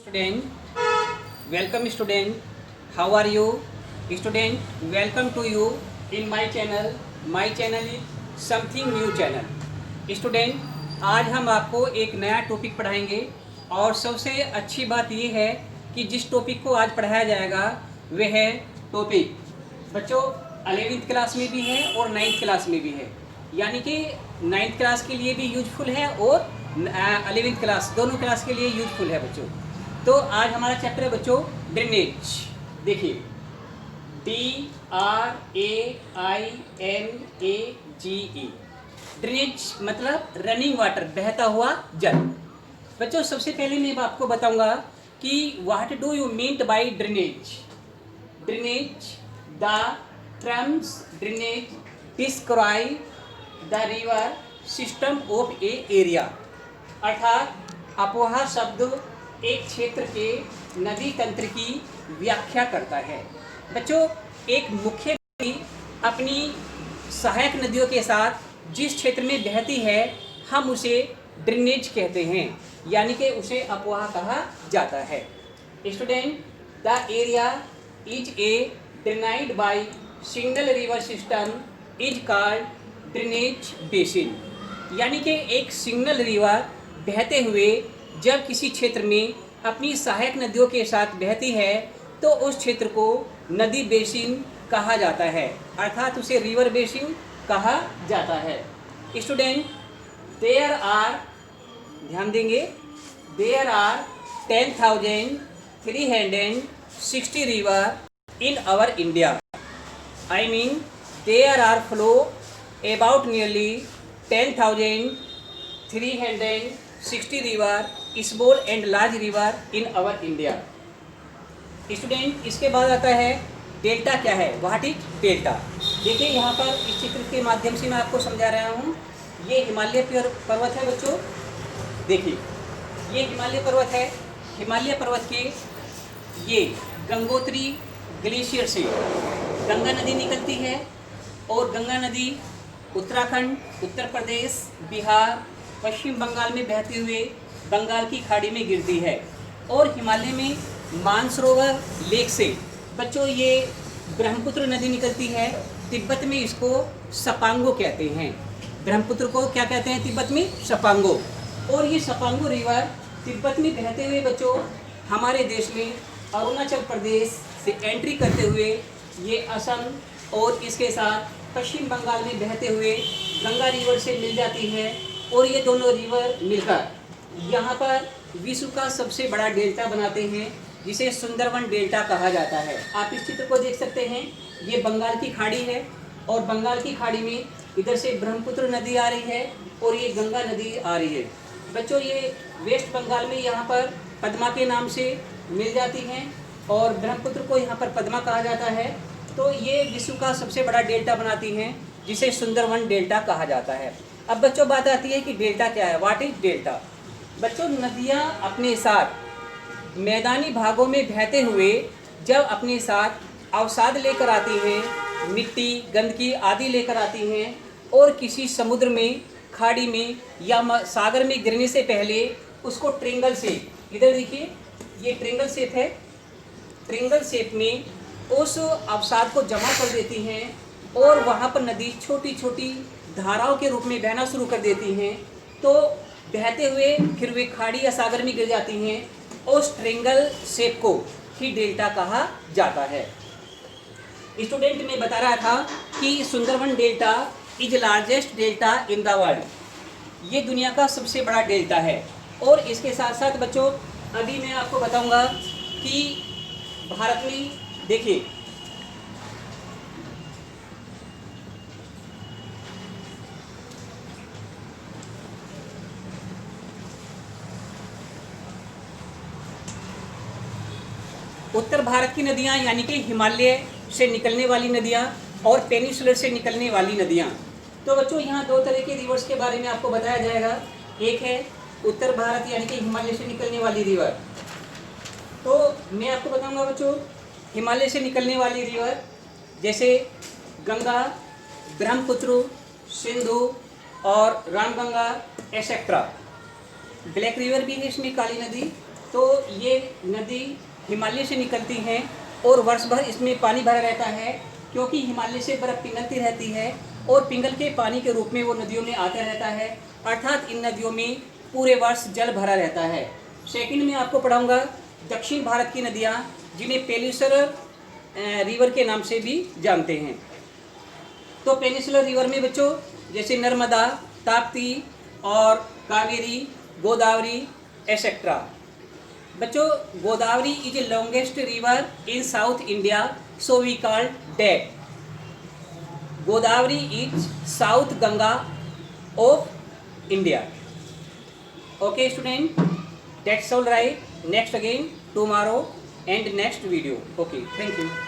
Student, welcome student. How are you? Student, welcome to you in my channel. My channel is something new channel. Student, आज हम आपको एक नया topic पढ़ाएंगे और सबसे अच्छी बात ये है कि जिस टॉपिक को आज पढ़ाया जाएगा वह है टॉपिक बच्चों 11th क्लास में भी है और 9th क्लास में भी है, यानी कि 9th क्लास के लिए भी यूजफुल है और 11th क्लास दोनों क्लास के लिए यूजफुल है बच्चों। तो आज हमारा चैप्टर है बच्चों ड्रेनेज। देखिए DRAINAGE, ड्रेनेज मतलब रनिंग वाटर, बहता हुआ जल। बच्चों सबसे पहले मैं आपको बताऊंगा कि what do you mean by drainage. Drainage, the terms drainage describe the river system of A area, अर्थात अपवाह शब्द एक क्षेत्र के नदी तंत्र की व्याख्या करता है। बच्चों एक मुख्य नदी अपनी सहायक नदियों के साथ जिस क्षेत्र में बहती है हम उसे ड्रेनेज कहते हैं, यानी कि उसे अपवाह कहा जाता है। Student, the area is a drained by single river system is called drainage basin, यानी कि एक सिंगल रिवर बहते हुए जब किसी क्षेत्र में अपनी सहायक नदियों के साथ बहती है तो उस क्षेत्र को नदी बेसिन कहा जाता है, अर्थात उसे रिवर बेसिन कहा जाता है। स्टूडेंट, देयर आर, ध्यान देंगे, there are 10,360 river in our India. I mean there are flow about nearly 10,360 river, small and large river in our India. Student, इसके बाद आता है डेल्टा। क्या है, व्हाट इज डेल्टा। देखिए यहाँ पर इस चित्र के माध्यम से मैं आपको समझा रहा हूँ। ये हिमालय पर्वत है बच्चों, देखिए ये हिमालय पर्वत है। हिमालय पर्वत के ये गंगोत्री ग्लेशियर से गंगा नदी निकलती है और गंगा नदी उत्तराखंड, उत्तर प्रदेश, बिहार, पश्चिम बंगाल में बहते हुए बंगाल की खाड़ी में गिरती है और हिमालय में मानसरोवर लेक से बच्चों ये ब्रह्मपुत्र नदी निकलती है। तिब्बत में इसको सपांगो कहते हैं। ब्रह्मपुत्र को क्या कहते हैं तिब्बत में? सपांगो। और ये सपांगो रिवर तिब्बत में बहते हुए बच्चों हमारे देश में अरुणाचल प्रदेश से एंट्री करते हुए ये असम और इसके साथ पश्चिम बंगाल में बहते हुए गंगा रिवर से मिल जाती है और ये दोनों रिवर मिलकर यहाँ पर विश्व का सबसे बड़ा डेल्टा बनाते हैं, जिसे सुंदरवन डेल्टा कहा जाता है। आप इस चित्र को देख सकते हैं, ये बंगाल की खाड़ी है और बंगाल की खाड़ी में इधर से ब्रह्मपुत्र नदी आ रही है और ये गंगा नदी आ रही है। बच्चों ये वेस्ट बंगाल में यहाँ पर पद्मा के नाम से मिल जाती हैं और ब्रह्मपुत्र को यहाँ पर पद्मा कहा जाता है। तो ये विश्व का सबसे बड़ा डेल्टा बनाती हैं, जिसे सुंदरवन डेल्टा कहा जाता है। अब बच्चों बात आती है कि डेल्टा क्या है, व्हाट इज डेल्टा। बच्चों नदियाँ अपने साथ मैदानी भागों में बहते हुए जब अपने साथ अवसाद लेकर आती हैं, मिट्टी, गंदगी आदि लेकर आती हैं और किसी समुद्र में, खाड़ी में या सागर में गिरने से पहले उसको ट्रेंगल शेप, इधर देखिए ये ट्रेंगल शेप है, ट्रेंगल शेप में उस अवसाद को जमा कर देती हैं और वहाँ पर नदी छोटी छोटी धाराओं के रूप में बहना शुरू कर देती हैं। तो बहते हुए फिर वे खाड़ी या सागर में गिर जाती हैं। उस ट्रेंगल शेप को ही डेल्टा कहा जाता है। स्टूडेंट में बता रहा था कि Sundarban delta is largest delta in the world, ये दुनिया का सबसे बड़ा डेल्टा है। और इसके साथ साथ बच्चों अभी मैं आपको बताऊंगा कि भारत में देखिए उत्तर भारत की नदियाँ, यानी कि हिमालय से निकलने वाली नदियाँ और पेनिसुलर से निकलने वाली नदियाँ। तो बच्चों यहाँ दो तरह के रिवर्स के बारे में आपको बताया जाएगा। एक है उत्तर भारत यानी कि हिमालय से निकलने वाली रिवर। तो मैं आपको बताऊंगा बच्चों हिमालय से निकलने वाली रिवर जैसे गंगा, ब्रह्मपुत्र, सिंधु और रामगंगा एसेट्रा। ब्लैक रिवर भी है इसमें, काली नदी। तो तो ये नदी हिमालय से निकलती हैं और वर्ष भर इसमें पानी भरा रहता है, क्योंकि हिमालय से बर्फ़ पिघलती रहती है और पिघल के पानी के रूप में वो नदियों में आता रहता है, अर्थात इन नदियों में पूरे वर्ष जल भरा रहता है। सेकंड में आपको पढ़ाऊँगा दक्षिण भारत की नदियाँ, जिन्हें पेनिसुलर रिवर के नाम से भी जानते हैं। तो पेनिसुलर रिवर में बच्चों जैसे नर्मदा, ताप्ती और कावेरी, गोदावरी एसेट्रा। बच्चों Godavari is a longest river in south India, so we call that Godavari is south Ganga of India. Okay student, that's all right. Next again tomorrow and next video. Okay, thank you.